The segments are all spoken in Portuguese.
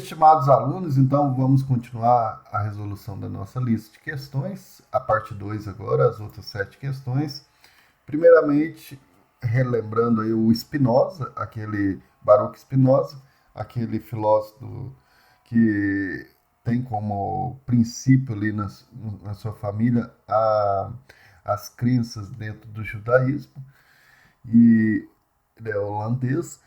Estimados alunos, então vamos continuar a resolução da nossa lista de questões, a parte 2 agora, as outras 7 questões. Primeiramente, relembrando aí o Spinoza, aquele Baruch Spinoza, aquele filósofo que tem como princípio ali na sua família as crenças dentro do judaísmo, e ele é holandês.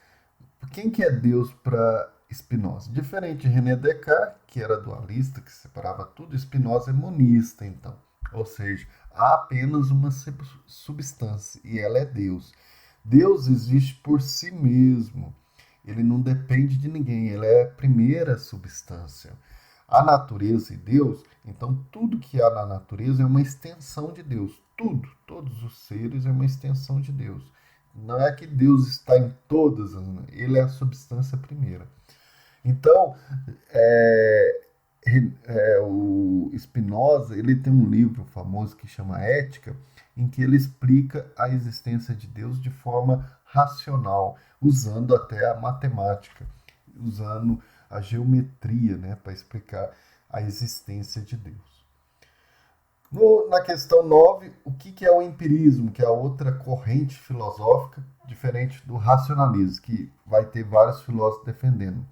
Quem que é Deus para Spinoza? Diferente de René Descartes, que era dualista, que separava tudo, Spinoza é monista, então. Ou seja, há apenas uma substância e ela é Deus. Deus existe por si mesmo. Ele não depende de ninguém, ele é a primeira substância. A natureza e Deus, então tudo que há na natureza é uma extensão de Deus. Tudo, todos os seres é uma extensão de Deus. Não é que Deus está em todas, ele é a substância primeira. Então, o Spinoza ele tem um livro famoso que chama Ética, em que ele explica a existência de Deus de forma racional, usando até a matemática, usando a geometria, né, para explicar a existência de Deus. Na questão 9, o que é o empirismo, que é a outra corrente filosófica, diferente do racionalismo, que vai ter vários filósofos defendendo.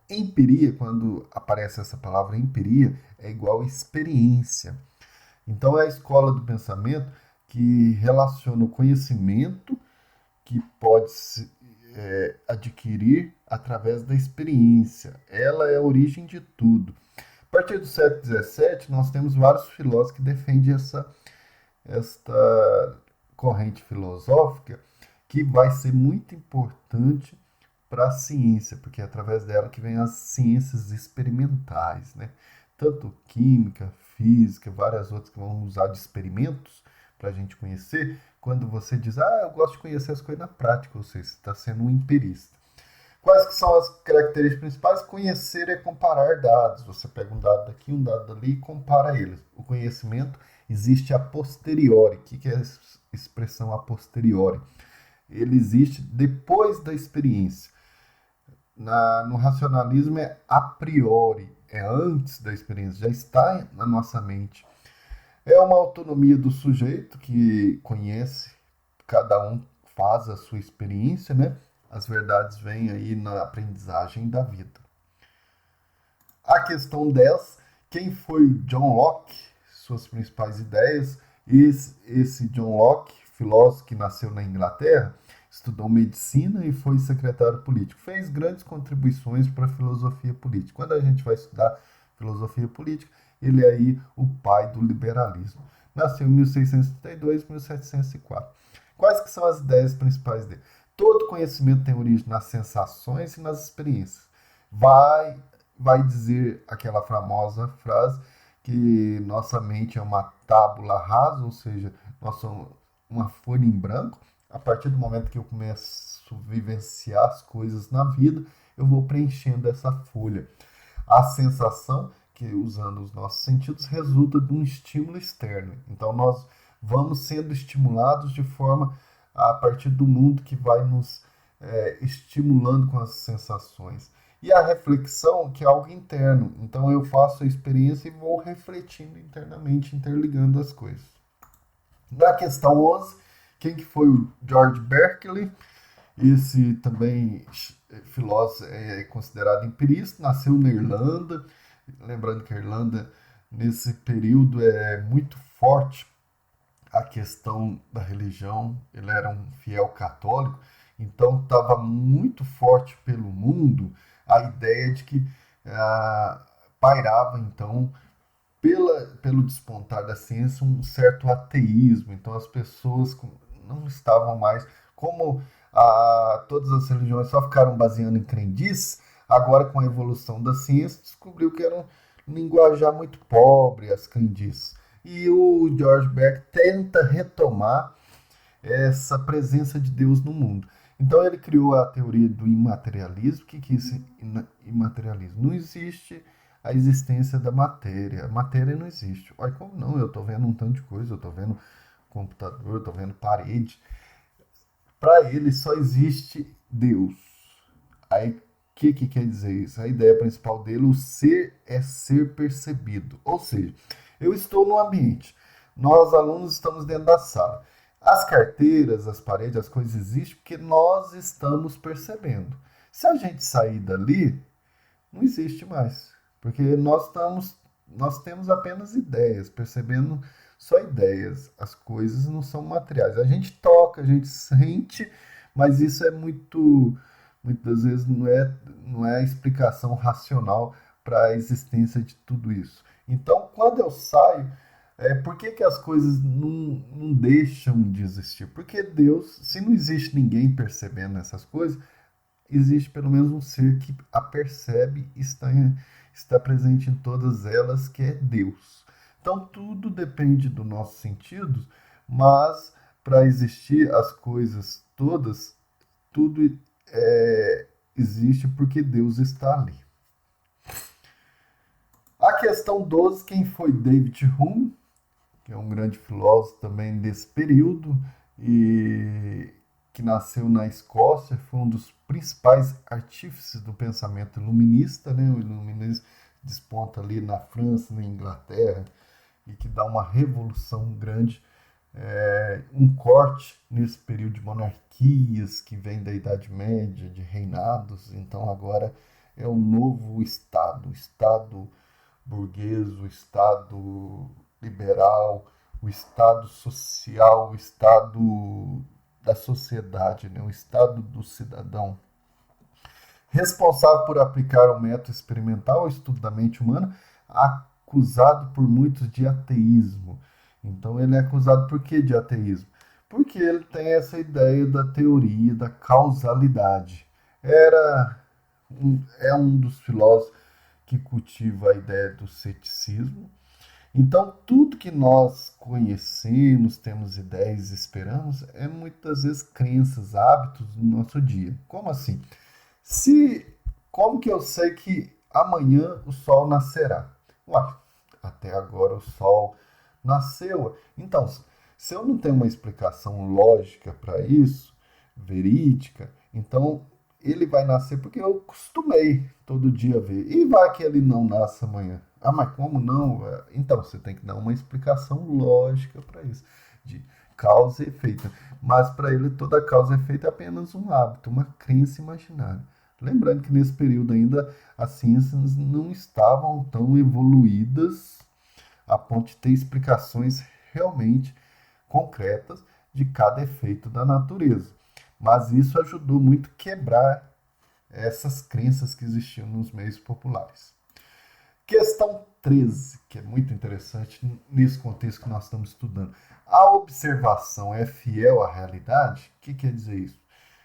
Empiria, quando aparece essa palavra empiria, é igual a experiência. Então é a escola do pensamento que relaciona o conhecimento que pode se adquirir através da experiência. Ela é a origem de tudo. A partir do século XVII, nós temos vários filósofos que defendem esta corrente filosófica, que vai ser muito importante para a ciência, porque é através dela que vem as ciências experimentais, né? Tanto química, física, várias outras que vão usar de experimentos para a gente conhecer. Quando você diz, eu gosto de conhecer as coisas na prática, ou seja, você está sendo um empirista. Quais que são as características principais? Conhecer é comparar dados. Você pega um dado daqui, um dado dali e compara eles. O conhecimento existe a posteriori. O que é a expressão a posteriori? Ele existe depois da experiência. No racionalismo é a priori, é antes da experiência, já está na nossa mente. É uma autonomia do sujeito que conhece, cada um faz a sua experiência, né? As verdades vêm aí na aprendizagem da vida. A questão 10, quem foi John Locke? Suas principais ideias. Esse John Locke, filósofo que nasceu na Inglaterra, estudou medicina e foi secretário político. Fez grandes contribuições para a filosofia política. Quando a gente vai estudar filosofia política, ele é aí o pai do liberalismo. Nasceu em 1632 e 1704. Quais que são as ideias principais dele? Todo conhecimento tem origem nas sensações e nas experiências. Vai dizer aquela famosa frase que nossa mente é uma tábula rasa, ou seja, nós somos uma folha em branco. A partir do momento que eu começo a vivenciar as coisas na vida, eu vou preenchendo essa folha. A sensação, que usando os nossos sentidos, resulta de um estímulo externo. Então nós vamos sendo estimulados de forma a partir do mundo que vai nos estimulando com as sensações. E a reflexão, que é algo interno. Então eu faço a experiência e vou refletindo internamente, interligando as coisas. Na questão 11, quem que foi o George Berkeley? Esse também filósofo é considerado empirista, nasceu na Irlanda. Lembrando que a Irlanda, nesse período, é muito forte a questão da religião. Ele era um fiel católico, então estava muito forte pelo mundo a ideia de que pairava, então, pelo despontar da ciência, um certo ateísmo. Então as pessoas não estavam mais, como todas as religiões só ficaram baseando em crendices, agora com a evolução da ciência descobriu que era um linguajar muito pobre as crendices. E o George Beck tenta retomar essa presença de Deus no mundo. Então ele criou a teoria do imaterialismo. O que é esse imaterialismo? Não existe a existência da matéria. A matéria não existe. Olha, como não? Eu estou vendo um tanto de coisa, eu estou vendo computador, eu estou vendo parede. Para ele só existe Deus. Aí o que quer dizer isso? A ideia principal dele, o ser é ser percebido. Ou seja, eu estou no ambiente, nós alunos estamos dentro da sala. As carteiras, as paredes, as coisas existem porque nós estamos percebendo. Se a gente sair dali, não existe mais, porque nós temos apenas ideias, percebendo só ideias. As coisas não são materiais. A gente toca, a gente sente, mas isso é muitas vezes não é a explicação racional para a existência de tudo isso. Então, quando eu saio, por que, que as coisas não deixam de existir? Porque Deus, se não existe ninguém percebendo essas coisas, existe pelo menos um ser que a percebe e está presente em todas elas, que é Deus. Então tudo depende dos nossos sentidos, mas para existir as coisas todas, tudo existe porque Deus está ali. A questão 12, quem foi David Hume, que é um grande filósofo também desse período, e que nasceu na Escócia, foi um dos principais artífices do pensamento iluminista, né? O iluminismo desponta ali na França, na Inglaterra, e que dá uma revolução grande, um corte nesse período de monarquias que vem da Idade Média, de reinados. Então agora é um novo Estado, o Estado burguês, o Estado liberal, o Estado social, o Estado da sociedade, né? O Estado do cidadão. Responsável por aplicar o método experimental ao estudo da mente humana, acusado por muitos de ateísmo. Então ele é acusado por que de ateísmo? Porque ele tem essa ideia da teoria da causalidade. É um dos filósofos que cultiva a ideia do ceticismo. Então, tudo que nós conhecemos, temos ideias, esperamos, é muitas vezes crenças, hábitos do nosso dia. Como assim? Como que eu sei que amanhã o sol nascerá? Ué, até agora o sol nasceu. Então, se eu não tenho uma explicação lógica para isso, verídica, então ele vai nascer porque eu costumei todo dia ver. E vai que ele não nasce amanhã. Ah, mas como não? Então, você tem que dar uma explicação lógica para isso, de causa e efeito. Mas para ele, toda causa e efeito é apenas um hábito, uma crença imaginária. Lembrando que nesse período ainda as ciências não estavam tão evoluídas a ponto de ter explicações realmente concretas de cada efeito da natureza. Mas isso ajudou muito a quebrar essas crenças que existiam nos meios populares. Questão 13, que é muito interessante nesse contexto que nós estamos estudando. A observação é fiel à realidade? O que quer dizer isso?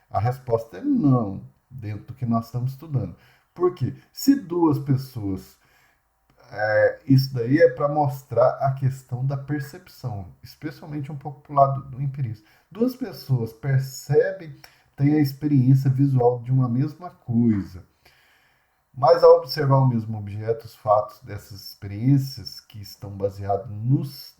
A resposta é não, dentro do que nós estamos estudando. Por quê? Se duas pessoas... isso daí é para mostrar a questão da percepção, especialmente um pouco para o lado do empirismo. Duas pessoas percebem, têm a experiência visual de uma mesma coisa, mas ao observar o mesmo objeto, os fatos dessas experiências que estão baseados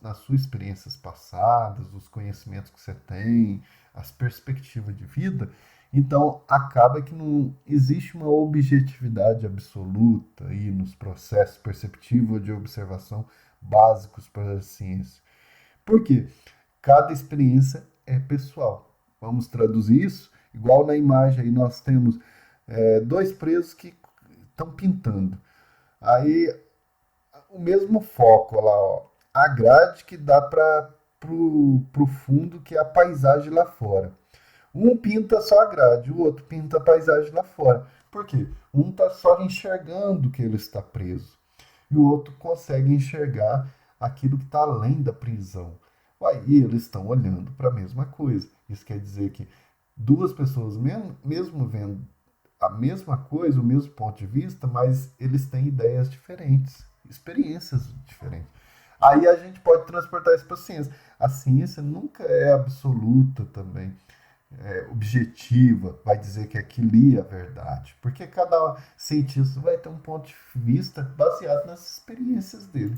nas suas experiências passadas, os conhecimentos que você tem, as perspectivas de vida, então acaba que não existe uma objetividade absoluta aí nos processos perceptivos de observação básicos para a ciência. Por quê? Cada experiência é pessoal. Vamos traduzir isso? Igual na imagem aí nós temos dois presos que estão pintando. Aí o mesmo foco lá, ó, a grade que dá para pro fundo, que é a paisagem lá fora. Um pinta só a grade, o outro pinta a paisagem lá fora. Por quê? Um está só enxergando que ele está preso e o outro consegue enxergar aquilo que está além da prisão. E eles estão olhando para a mesma coisa. Isso quer dizer que duas pessoas, mesmo vendo a mesma coisa, o mesmo ponto de vista, mas eles têm ideias diferentes, experiências diferentes. Aí a gente pode transportar isso para a ciência. A ciência nunca é absoluta também, objetiva, vai dizer que aquilo é a verdade, porque cada cientista vai ter um ponto de vista baseado nas experiências dele.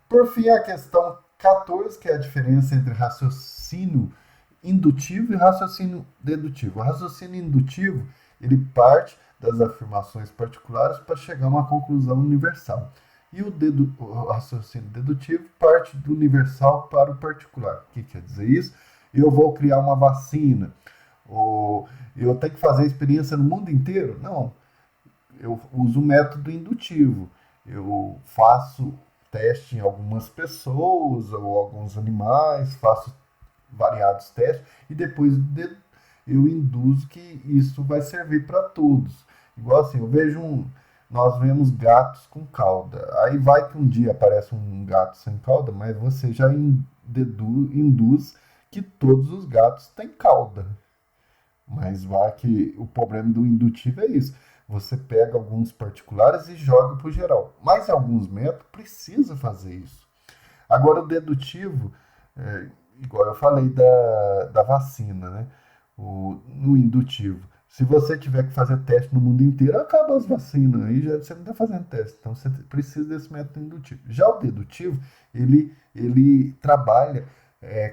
Por fim, a questão 14, que é a diferença entre raciocínio indutivo e raciocínio dedutivo. O raciocínio indutivo, ele parte das afirmações particulares para chegar a uma conclusão universal. E o raciocínio dedutivo parte do universal para o particular. O que quer dizer isso? Eu vou criar uma vacina, ou eu tenho que fazer experiência no mundo inteiro? Não, eu uso o método indutivo. Eu faço teste em algumas pessoas ou alguns animais, faço variados testes e depois eu induzo que isso vai servir para todos. Igual assim, nós vemos gatos com cauda. Aí vai que um dia aparece um gato sem cauda, mas você já induz que todos os gatos têm cauda. Mas vai que o problema do indutivo é isso. Você pega alguns particulares e joga para o geral. Mas em alguns métodos precisa fazer isso. Agora o dedutivo, igual eu falei da vacina, né? No indutivo. Se você tiver que fazer teste no mundo inteiro, acaba as vacinas. Aí já, você não está fazendo teste. Então você precisa desse método indutivo. Já o dedutivo, ele trabalha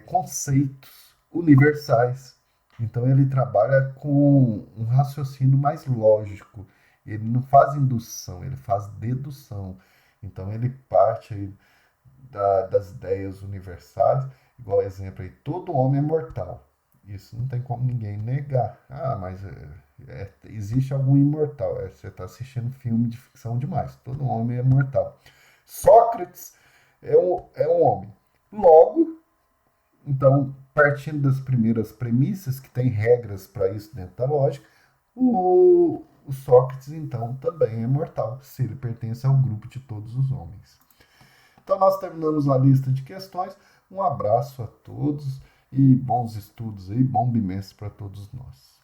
conceitos universais. Então ele trabalha com um raciocínio mais lógico. Ele não faz indução, ele faz dedução. Então ele parte aí das ideias universais, igual exemplo aí, todo homem é mortal. Isso não tem como ninguém negar. Ah, mas existe algum imortal. Você está assistindo filme de ficção demais. Todo homem é mortal. Sócrates é um homem. Logo, então, partindo das primeiras premissas, que tem regras para isso dentro da lógica, o Sócrates, então, também é mortal, se ele pertence ao grupo de todos os homens. Então, nós terminamos a lista de questões. Um abraço a todos e bons estudos aí, bom bimestre para todos nós.